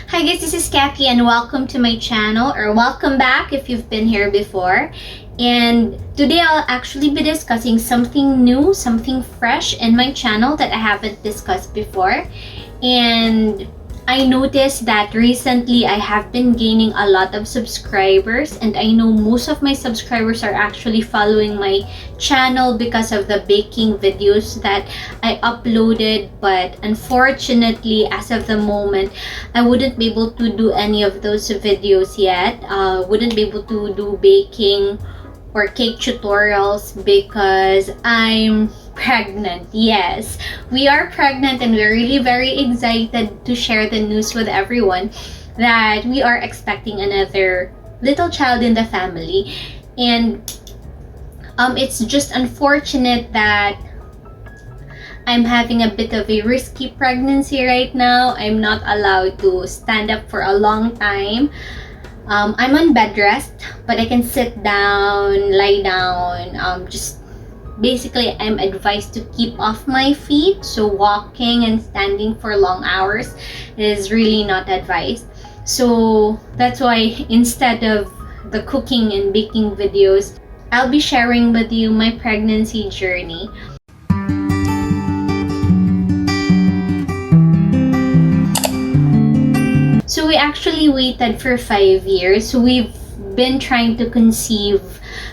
Hi guys, this is Kathy and welcome to my channel, or welcome back if you've been here before. And today I'll actually be discussing something new, something fresh in my channel that I haven't discussed before. And I noticed that recently I have been gaining a lot of subscribers, and I know most of my subscribers are actually following my channel because of the baking videos that I uploaded. But unfortunately, as of the moment, I wouldn't be able to do any of those videos yet. Wouldn't be able to do baking or cake tutorials because I'm pregnant. Yes, we are pregnant, and we're really very excited to share the news with everyone that we are expecting another little child in the family. And it's just unfortunate that I'm having a bit of a risky pregnancy right now. I'm not allowed to stand up for a long time. I'm on bed rest, but I can sit down, lie down. Just basically, I'm advised to keep off my feet. So walking and standing for long hours is really not advised. So that's why instead of the cooking and baking videos, I'll be sharing with you my pregnancy journey. So we actually waited for 5 years. We've been trying to conceive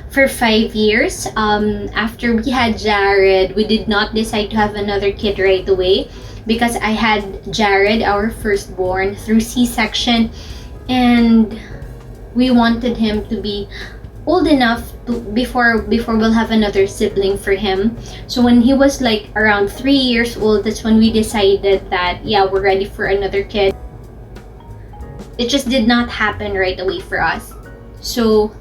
for 5 years. After we had Jared, we did not decide to have another kid right away because I had Jared, our firstborn, through C-section, and we wanted him to be old enough to before we'll have another sibling for him. So when he was like around 3 years old, that's when we decided that yeah, we're ready for another kid. It just did not happen right away for us. So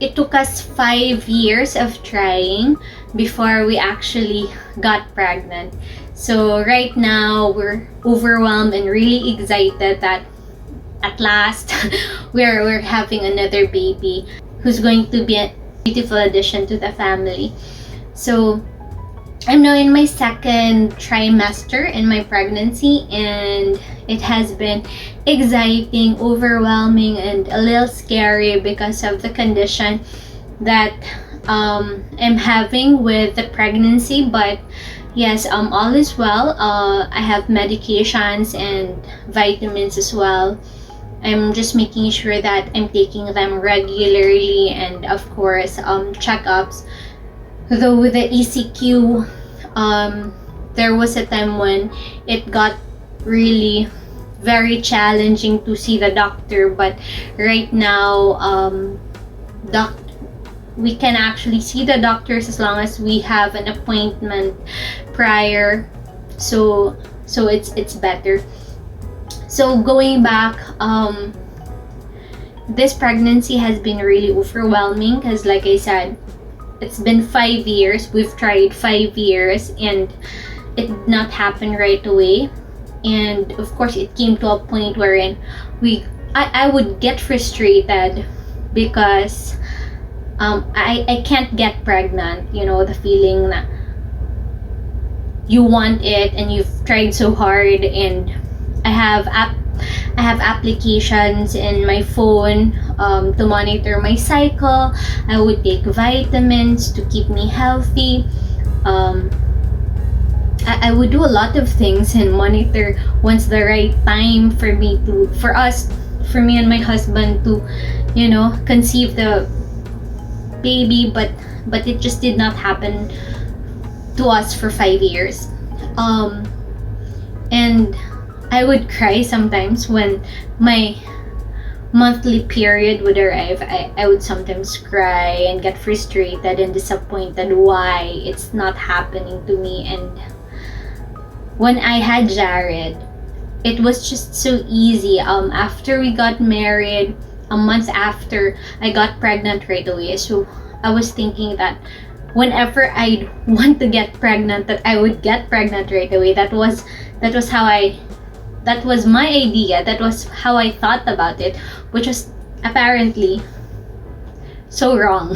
it took us 5 years of trying before we actually got pregnant. So right now we're overwhelmed and really excited that at last we're having another baby who's going to be a beautiful addition to the family. So I'm now in my second trimester in my pregnancy, and it has been exciting, overwhelming, and a little scary because of the condition that I'm having with the pregnancy. But yes, all is well. I have medications and vitamins as well. I'm just making sure that I'm taking them regularly, and of course checkups. Though with the ECQ, there was a time when it got really very challenging to see the doctor, but right now we can actually see the doctors as long as we have an appointment prior. So it's better. So going back, this pregnancy has been really overwhelming because, like I said, it's been 5 years. We've tried 5 years and it did not happen right away. And of course, it came to a point wherein I would get frustrated because I can't get pregnant. You know, the feeling that you want it and you've tried so hard. And I have applications in my phone to monitor my cycle. I would take vitamins to keep me healthy. I would do a lot of things and monitor when's the right time for me and my husband to, you know, conceive the baby. But it just did not happen to us for 5 years. And I would cry sometimes when my monthly period would arrive. I would sometimes cry and get frustrated and disappointed why it's not happening to me. And when I had Jared, it was just so easy. After we got married, a month after, I got pregnant right away. So I was thinking that whenever I'd want to get pregnant, that I would get pregnant right away. That was my idea. That was how I thought about it, which was apparently so wrong.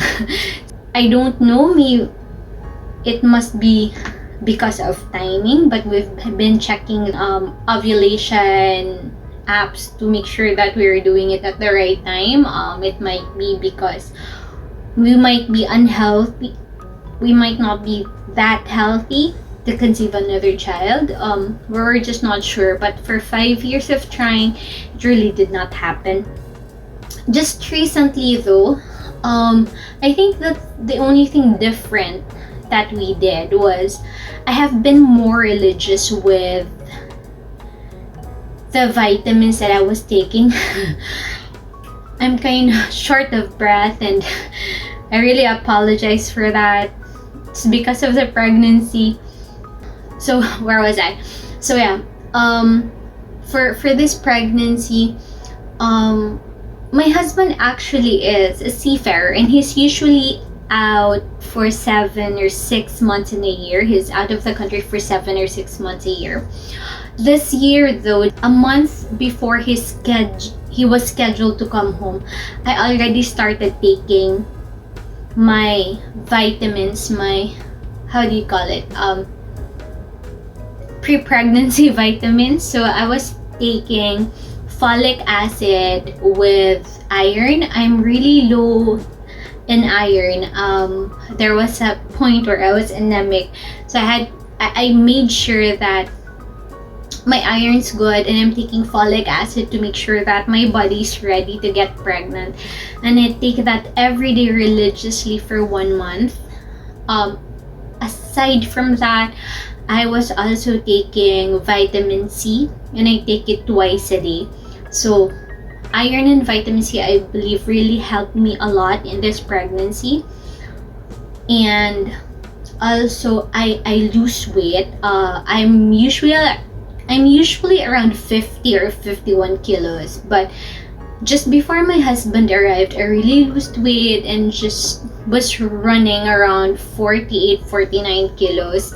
I don't know, me, it must be because of timing, but we've been checking ovulation apps to make sure that we're doing it at the right time. It might be because we might be unhealthy, we might not be that healthy to conceive another child. We're just not sure, but for 5 years of trying, it really did not happen. Just recently though, I think that the only thing different that we did was I have been more religious with the vitamins that I was taking. I'm kind of short of breath, and I really apologize for that. It's because of the pregnancy. So where was I? So yeah, for this pregnancy, my husband actually is a seafarer, and he's usually out for 7 or 6 months in a year. He's out of the country for 7 or 6 months a year. This year though, a month before he was scheduled to come home, I already started taking my vitamins, my, how do you call it, pre-pregnancy vitamins. So I was taking folic acid with iron. I'm really low in iron. There was a point where I was anemic, so I made sure that my iron's good, and I'm taking folic acid to make sure that my body's ready to get pregnant. And I take that every day religiously for 1 month. Aside from that, I was also taking vitamin C, and I take it twice a day. So iron and vitamin C, I believe, really helped me a lot in this pregnancy. And also I lose weight. I'm usually around 50 or 51 kilos, but just before my husband arrived, I really lost weight and just was running around 48, 49 kilos.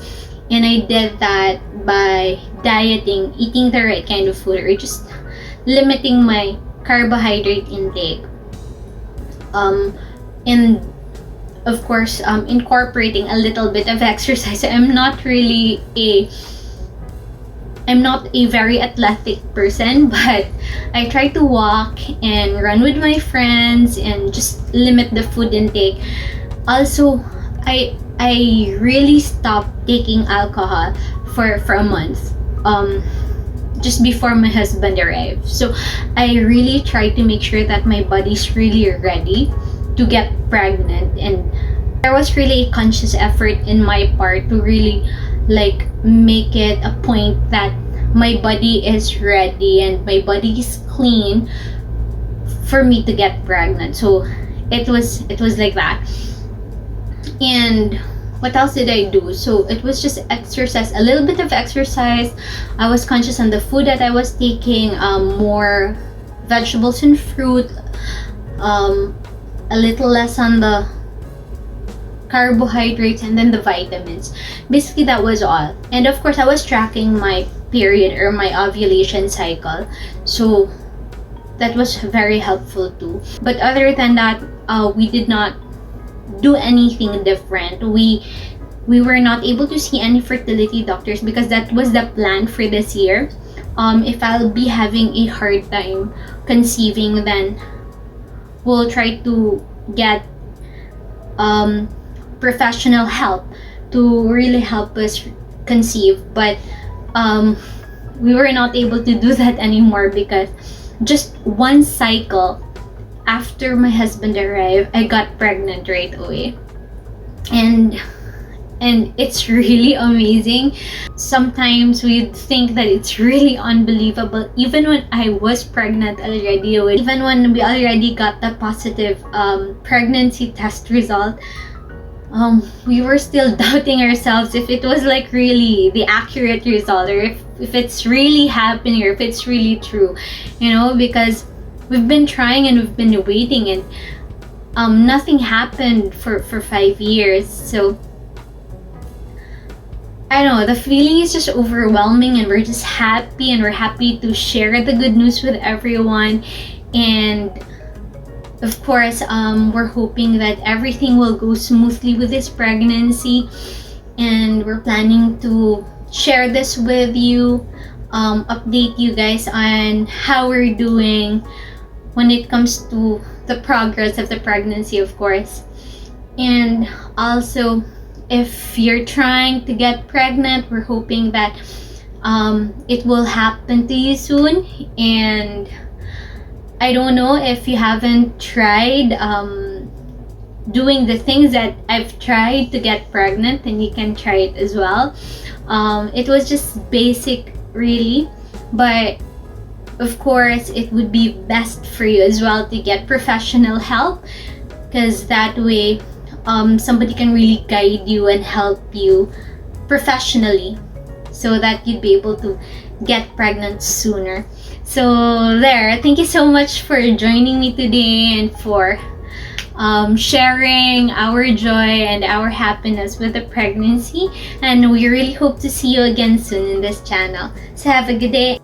And I did that by dieting, eating the right kind of food, or just limiting my carbohydrate intake. And of course, incorporating a little bit of exercise. I'm not a very athletic person, but I try to walk and run with my friends and just limit the food intake. Also, I really stopped taking alcohol for a month, just before my husband arrived. So I really try to make sure that my body's really ready to get pregnant, and there was really a conscious effort in my part to really make it a point that my body is ready and my body is clean for me to get pregnant. So it was like that. And what else did I do? So it was just exercise, a little bit of exercise. I was conscious on the food that I was taking, more vegetables and fruit, a little less on the carbohydrates, and then the vitamins. Basically, that was all. And of course, I was tracking my period or my ovulation cycle, so that was very helpful too. But other than that, we did not do anything different. We were not able to see any fertility doctors because that was the plan for this year. If I'll be having a hard time conceiving, then we'll try to get professional help to really help us conceive. But we were not able to do that anymore because just one cycle after my husband arrived, I got pregnant right away. And it's really amazing. Sometimes we think that it's really unbelievable. Even when I was pregnant already, even when we already got the positive pregnancy test result, we were still doubting ourselves if it was really the accurate result, or if it's really happening, or if it's really true, because we've been trying and we've been waiting, and nothing happened for 5 years. So I don't know, the feeling is just overwhelming, and we're just happy, and we're happy to share the good news with everyone. And of course, we're hoping that everything will go smoothly with this pregnancy. and we're planning to share this with you, update you guys on how we're doing when it comes to the progress of the pregnancy, of course. And also, if you're trying to get pregnant, we're hoping that it will happen to you soon. And I don't know if you haven't tried doing the things that I've tried to get pregnant, then you can try it as well. It was just basic, really, but of course, it would be best for you as well to get professional help, because that way somebody can really guide you and help you professionally so that you'd be able to get pregnant sooner. So there, thank you so much for joining me today and for sharing our joy and our happiness with the pregnancy. And we really hope to see you again soon in this channel. So have a good day.